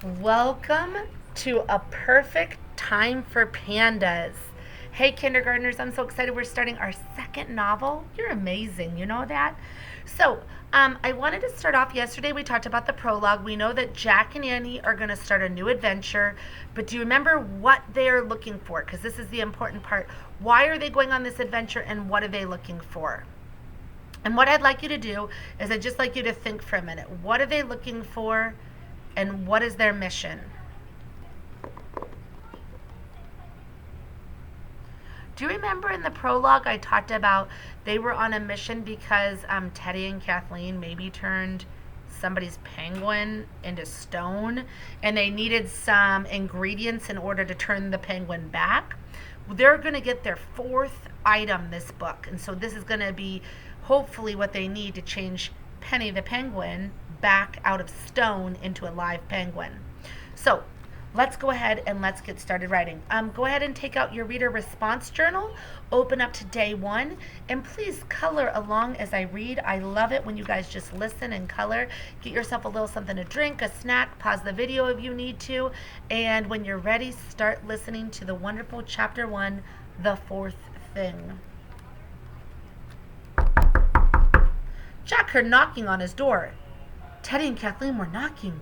Welcome to A Perfect Time for Pandas. Hey, kindergartners, I'm so excited. We're starting our second novel. You're amazing. You know that? I wanted to start off yesterday. We talked about the prologue. We know that Jack and Annie are going to start a new adventure. But do you remember what they're looking for? Because this is the important part. Why are they going on this adventure and what are they looking for? And what I'd like you to do is I'd just like you to think for a minute. What are they looking for and what is their mission? Do you remember in the prologue I talked about they were on a mission because Teddy and Kathleen maybe turned somebody's penguin into stone and they needed some ingredients in order to turn the penguin back? They're going to get their fourth item this book. And so this is going to be hopefully what they need to change Penny the penguin back out of stone into a live penguin. So let's go ahead and let's get started writing. Go ahead and take out your reader response journal, open up to day 1, and please color along as I read. I love it when you guys just listen and color. Get yourself a little something to drink, a snack, pause the video if you need to, and when you're ready, start listening to the wonderful chapter 1, The Fourth Thing. Jack heard knocking on his door. Teddy and Kathleen were knocking.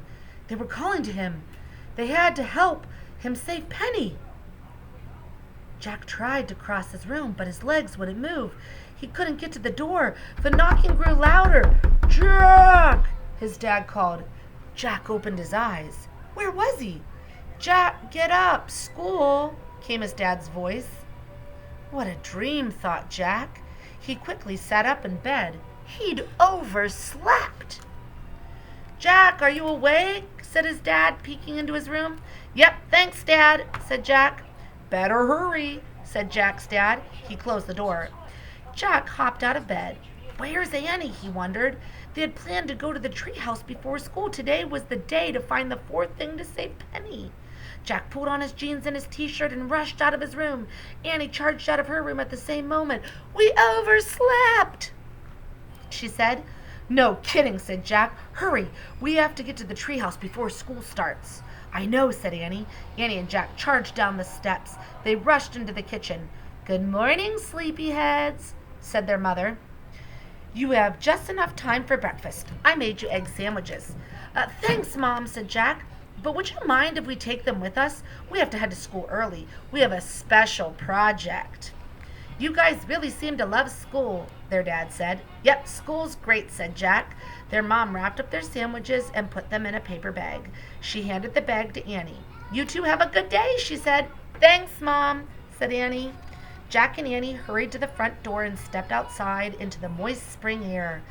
They were calling to him. They had to help him save Penny. Jack tried to cross his room, but his legs wouldn't move. He couldn't get to the door. The knocking grew louder. Jack! His dad called. Jack opened his eyes. Where was he? Jack, get up. School, came his dad's voice. What a dream, thought Jack. He quickly sat up in bed. He'd overslept. Jack, are you awake? Said his dad, peeking into his room. Yep, thanks, Dad, said Jack. Better hurry, said Jack's dad. He closed the door. Jack hopped out of bed. Where's Annie? He wondered. They had planned to go to the treehouse before school. Today was the day to find the fourth thing to save Penny. Jack pulled on his jeans and his t-shirt and rushed out of his room. Annie charged out of her room at the same moment. We overslept, she said. No kidding, said Jack. Hurry, we have to get to the treehouse before school starts. I know, said Annie. Annie and Jack charged down the steps. They rushed into the kitchen. Good morning, sleepyheads, said their mother. You have just enough time for breakfast. I made you egg sandwiches. Thanks, Mom, said Jack. But would you mind if we take them with us? We have to head to school early. We have a special project. You guys really seem to love school, their dad said. Yep, school's great, said Jack. Their mom wrapped up their sandwiches and put them in a paper bag. She handed the bag to Annie. You two have a good day, she said. Thanks, Mom, said Annie. Jack and Annie hurried to the front door and stepped outside into the moist spring air.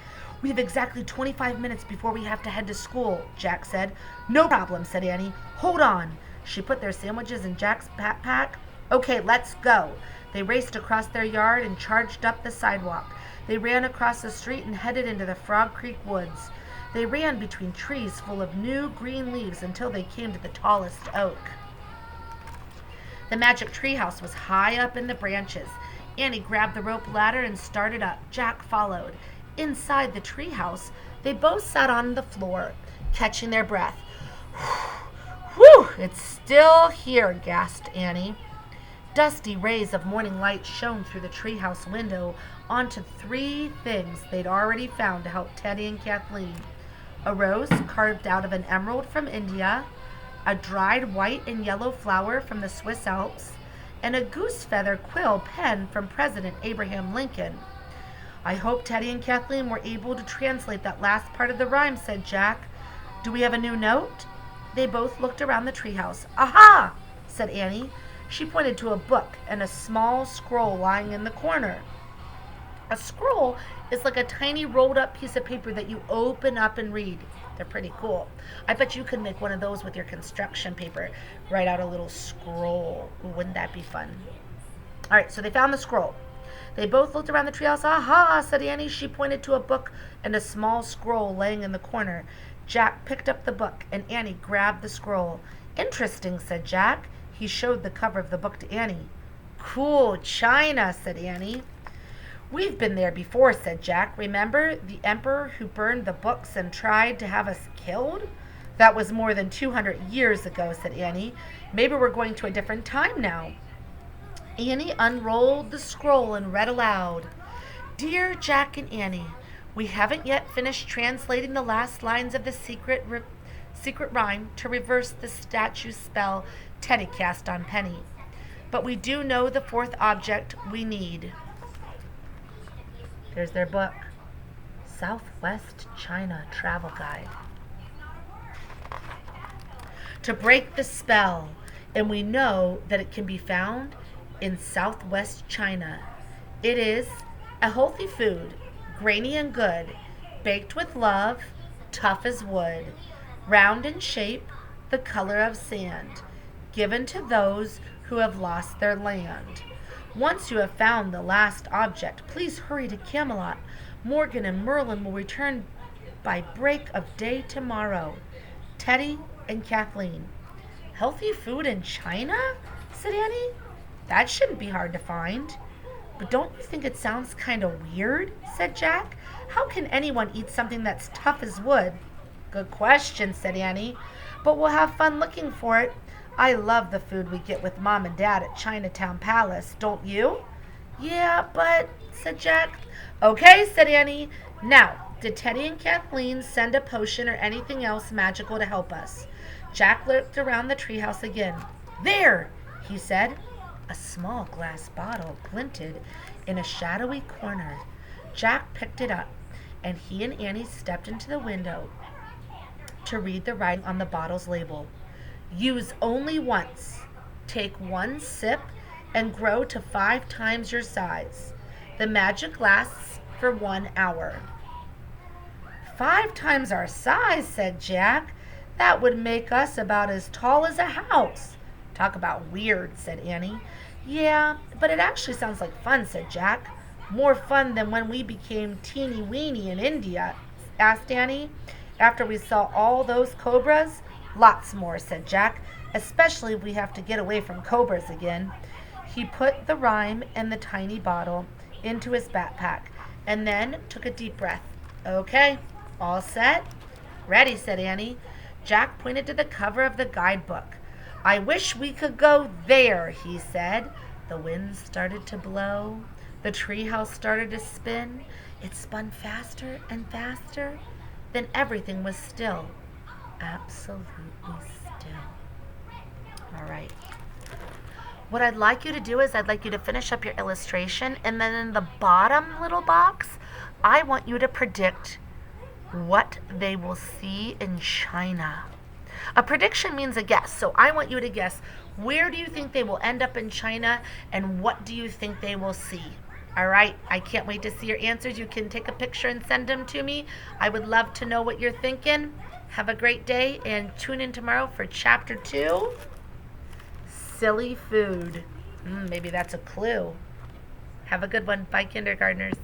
We have exactly 25 minutes before we have to head to school, Jack said. No problem, said Annie. Hold on. She put their sandwiches in Jack's backpack. Okay, let's go. They raced across their yard and charged up the sidewalk. They ran across the street and headed into the Frog Creek woods. They ran between trees full of new green leaves until they came to the tallest oak. The magic treehouse was high up in the branches. Annie grabbed the rope ladder and started up. Jack followed. Inside the treehouse, they both sat on the floor, catching their breath. Whew, it's still here, gasped Annie. Dusty rays of morning light shone through the treehouse window onto 3 things they'd already found to help Teddy and Kathleen. A rose carved out of an emerald from India, a dried white and yellow flower from the Swiss Alps, and a goose feather quill pen from President Abraham Lincoln. I hope Teddy and Kathleen were able to translate that last part of the rhyme, said Jack. Do we have a new note? They both looked around the treehouse. Aha! Said Annie. She pointed to a book and a small scroll lying in the corner. A scroll is like a tiny rolled up piece of paper that you open up and read. They're pretty cool. I bet you could make one of those with your construction paper. Write out a little scroll. Ooh, wouldn't that be fun? All right, so they found the scroll. They both looked around the treehouse. Aha, said Annie. She pointed to a book and a small scroll laying in the corner. Jack picked up the book and Annie grabbed the scroll. Interesting, said Jack. He showed the cover of the book to Annie. Cool, China, said Annie. We've been there before, said Jack. Remember the emperor who burned the books and tried to have us killed? That was more than 200 years ago, said Annie. Maybe we're going to a different time now. Annie unrolled the scroll and read aloud. Dear Jack and Annie, we haven't yet finished translating the last lines of the secret rhyme to reverse the statue spell Teddy cast on Penny. But we do know the fourth object we need. There's their book, Southwest China Travel Guide. To break the spell, and we know that it can be found in Southwest China. It is a healthy food, grainy and good, baked with love, tough as wood, round in shape, the color of sand, given to those who have lost their land. Once you have found the last object, please hurry to Camelot. Morgan and Merlin will return by break of day tomorrow. Teddy and Kathleen. Healthy food in China? Said Annie. That shouldn't be hard to find. But don't you think it sounds kind of weird? Said Jack. How can anyone eat something that's tough as wood? Good question, said Annie. But we'll have fun looking for it. I love the food we get with Mom and Dad at Chinatown Palace, don't you? Yeah, but, said Jack. Okay, said Annie. Now, did Teddy and Kathleen send a potion or anything else magical to help us? Jack looked around the treehouse again. There, he said. A small glass bottle glinted in a shadowy corner. Jack picked it up, and he and Annie stepped into the window to read the writing on the bottle's label. Use only once. Take one sip and grow to 5 times your size. The magic lasts for 1 hour. 5 times our size, said Jack. That would make us about as tall as a house. Talk about weird, said Annie. Yeah, but it actually sounds like fun, said Jack. More fun than when we became teeny weeny in India, asked Annie. After we saw all those cobras? Lots more, said Jack, especially if we have to get away from cobras again. He put the rhyme and the tiny bottle into his backpack and then took a deep breath. Okay, all set? Ready, said Annie. Jack pointed to the cover of the guidebook. I wish we could go there, he said. The wind started to blow. The treehouse started to spin. It spun faster and faster. Then everything was still. Absolutely still. All right. What I'd like you to do is I'd like you to finish up your illustration, and then in the bottom little box, I want you to predict what they will see in China. A prediction means a guess, so I want you to guess, where do you think they will end up in China, and what do you think they will see? All right, I can't wait to see your answers. You can take a picture and send them to me. I would love to know what you're thinking. Have a great day, and tune in tomorrow for Chapter 2, Silly Food. Maybe that's a clue. Have a good one. Bye, kindergartners.